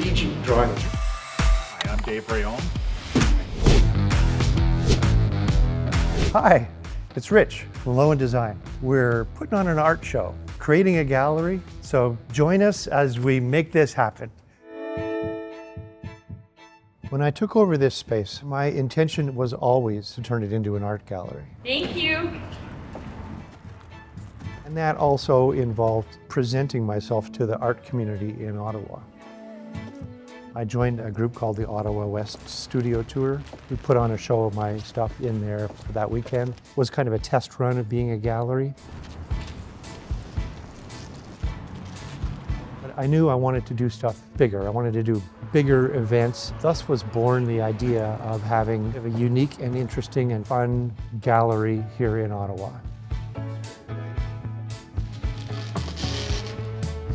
3D drawing. Hi, I'm Dave Rayon. Hi, it's Rich from Loen.Design. We're putting on an art show, creating a gallery, so join us as we make this happen. When I took over this space, my intention was always to turn it into an art gallery. Thank you. And that also involved presenting myself to the art community in Ottawa. I joined a group called the Ottawa West Studio Tour. We put on a show of my stuff in there for that weekend. It was kind of a test run of being a gallery. But I knew I wanted to do stuff bigger. I wanted to do bigger events. Thus was born the idea of having a unique and interesting and fun gallery here in Ottawa.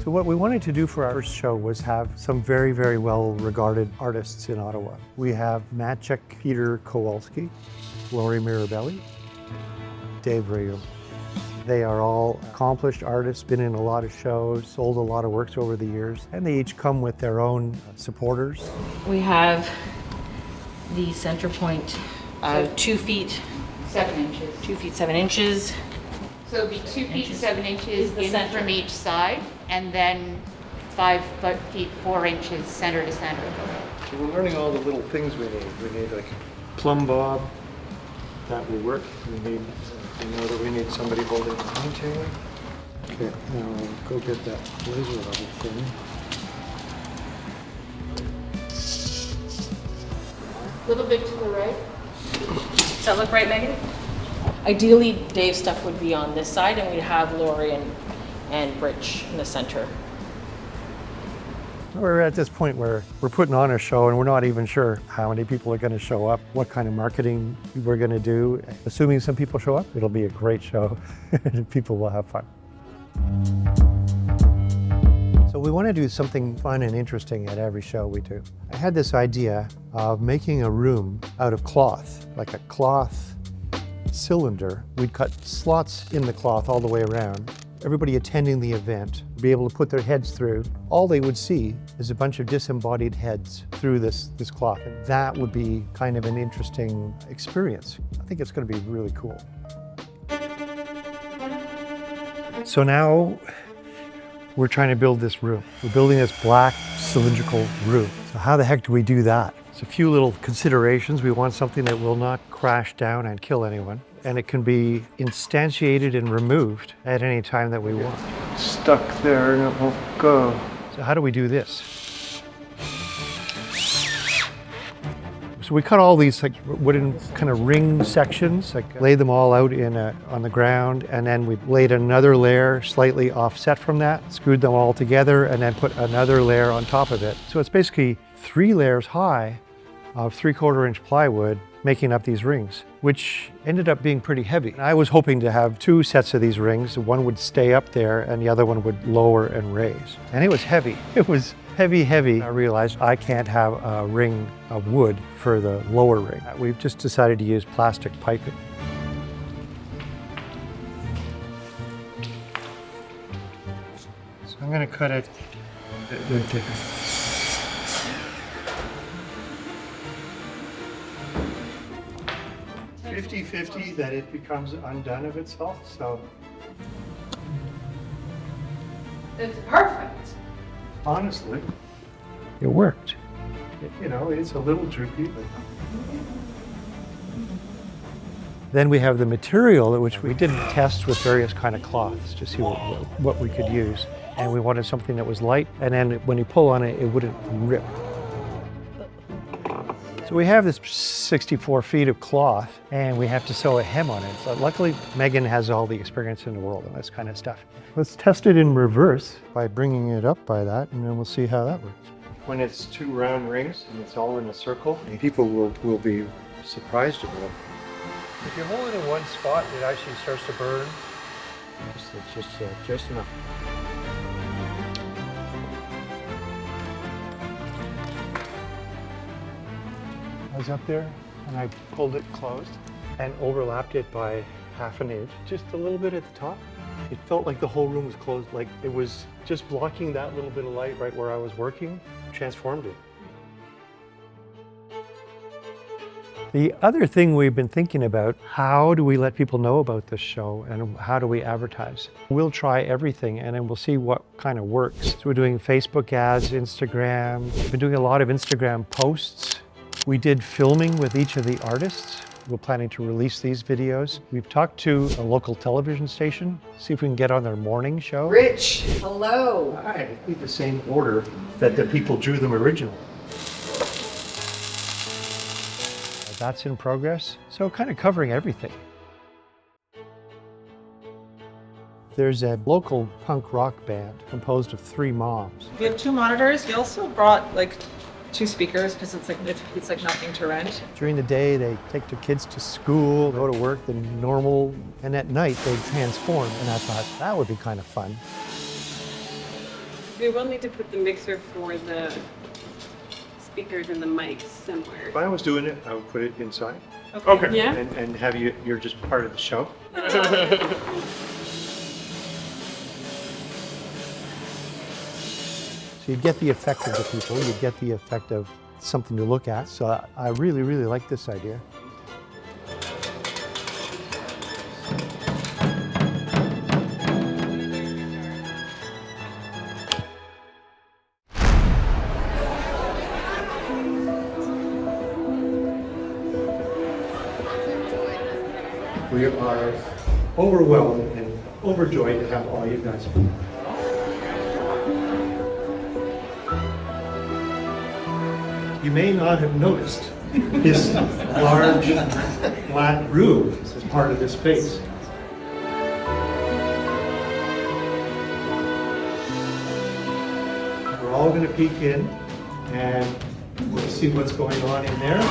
So what we wanted to do for our first show was have some very, very well-regarded artists in Ottawa. We have Maciek Peter Kowalski, Lori Mirabelli, Dave Rayon. They are all accomplished artists, been in a lot of shows, sold a lot of works over the years, and they each come with their own supporters. We have the center point, 2 feet 7 inches. 2 feet 7 inches. So it'll be 2 feet 7 inches the in center. from each side, and then 5 feet 4 inches center to center. So we're learning all the little things we need. We need like a plumb bob, that will work. We need, we know that we need somebody holding the painting. Okay, now I'll go get that laser level thing. A little bit to the right. Does that look right, Megan? Ideally, Dave's stuff would be on this side, and we'd have Lori and Rich in the center. We're at this point where we're putting on a show and we're not even sure how many people are going to show up, what kind of marketing we're going to do. Assuming some people show up, it'll be a great show and people will have fun. So we want to do something fun and interesting at every show we do. I had this idea of making a room out of cloth, like a cloth cylinder. We'd cut slots in the cloth all the way around. Everybody attending the event would be able to put their heads through. All they would see is a bunch of disembodied heads through this cloth. And that would be kind of an interesting experience. I think it's going to be really cool. So now we're trying to build this room. We're building this black cylindrical room. So how the heck do we do that? There's a few little considerations. We want something that will not crash down and kill anyone. And it can be instantiated and removed at any time that we want. Stuck there and it won't go. So how do we do this? So we cut all these like wooden kind of ring sections, like laid them all out on the ground, and then we laid another layer slightly offset from that, screwed them all together, and then put another layer on top of it. So it's basically 3 layers high of 3/4 inch plywood making up these rings, which ended up being pretty heavy. I was hoping to have 2 sets of these rings. One would stay up there and the other one would lower and raise. And it was heavy. It was heavy, heavy. I realized I can't have a ring of wood for the lower ring. We've just decided to use plastic piping. So I'm going to cut it. 50-50 that it becomes undone of itself, so. It's perfect. Honestly, it worked. You know, it's a little droopy, but. Then we have the material, which we did test with various kind of cloths to see what we could use. And we wanted something that was light, and then when you pull on it, it wouldn't rip. So we have this 64 feet of cloth, and we have to sew a hem on it. So luckily, Megan has all the experience in the world on this kind of stuff. Let's test it in reverse by bringing it up by that, and then we'll see how that works. When it's 2 round rings and it's all in a circle, people will be surprised about it. If you hold it in one spot, it actually starts to burn. Just enough. I was up there and I pulled it closed and overlapped it by 1/2 inch, just a little bit at the top. It felt like the whole room was closed, like it was just blocking that little bit of light right where I was working, transformed it. The other thing we've been thinking about, how do we let people know about this show and how do we advertise? We'll try everything and then we'll see what kind of works. So we're doing Facebook ads, Instagram. We've been doing a lot of Instagram posts. We did filming with each of the artists. We're planning to release these videos. We've talked to a local television station, see if we can get on their morning show. Rich, hello. Hi, in the same order that the people drew them originally. That's in progress, so kind of covering everything. There's a local punk rock band composed of 3 moms. We have 2 monitors. We also brought like 2 speakers because it's like nothing to rent. During the day, they take their kids to school, go to work, the normal, and at night they transform. And I thought that would be kind of fun. We will need to put the mixer for the speakers and the mics somewhere. If I was doing it, I would put it inside. Okay. Yeah. And have you're just part of the show. So you get the effect of the people, you get the effect of something to look at. So I really, really like this idea. We are overwhelmed and overjoyed to have all you guys here. You may not have noticed this large flat roof as part of this space. We're all going to peek in and we'll see what's going on in there.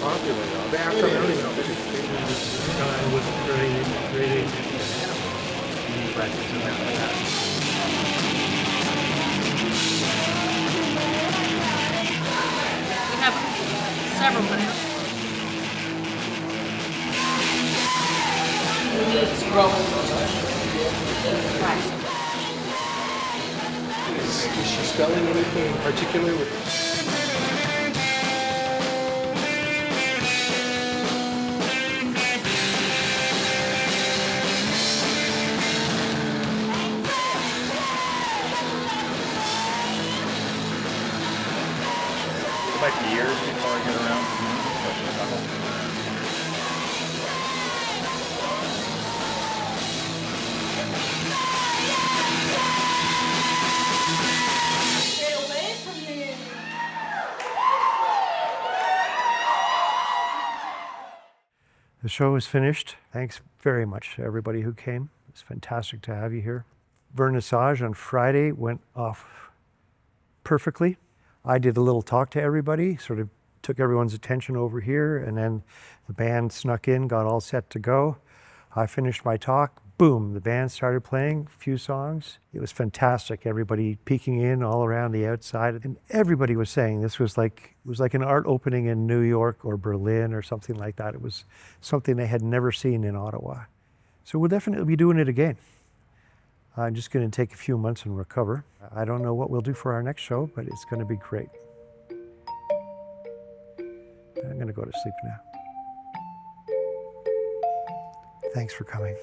Popular though. They have some early though. Design was creating practice and that. We have several plans. We need to scroll. Is she spelling anything in particular with? It might be years before I get around to doing Stay away from me. The show is finished. Thanks very much to everybody who came. It's fantastic to have you here. Vernissage on Friday went off perfectly. I did a little talk to everybody, sort of took everyone's attention over here, and then the band snuck in, got all set to go. I finished my talk, boom, the band started playing a few songs. It was fantastic, everybody peeking in all around the outside, and everybody was saying this was like, it was like an art opening in New York or Berlin or something like that. It was something they had never seen in Ottawa. So we'll definitely be doing it again. I'm just going to take a few months and recover. I don't know what we'll do for our next show, but it's going to be great. I'm going to go to sleep now. Thanks for coming.